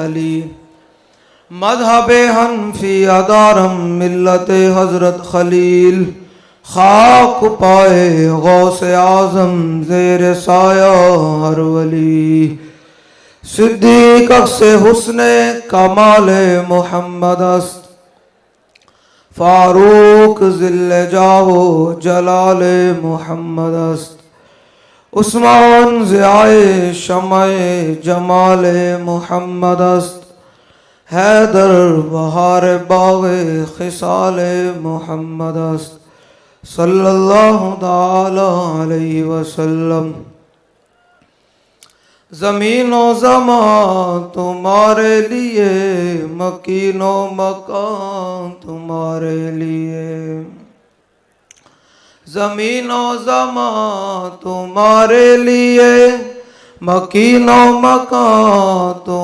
अली मज़हब हनफी अदारम मिल्लत हज़रत खलील खाक पाए गौसे आज़म ज़ेर साया हर वली सिद्दीक़ से हुस्ने कमाल मोहम्मद अस्त फारूक ज़िल्ले जाहो जलाल मोहम्मद अस्त उस्मान ज़ियाए शमाए जमाल मोहम्मद अस्त हैदर बहार बाग़े खिसाल मोहम्मद अस्त सल्लल्लाहु ताला अलैहि वसल्लम। ज़मीनो ज़मा तुम्हारे लिए, मकीनो मकान तुम्हारे लिए। ज़मीनो ज़मा तुम्हारे लिए, मकीनो मकान तुम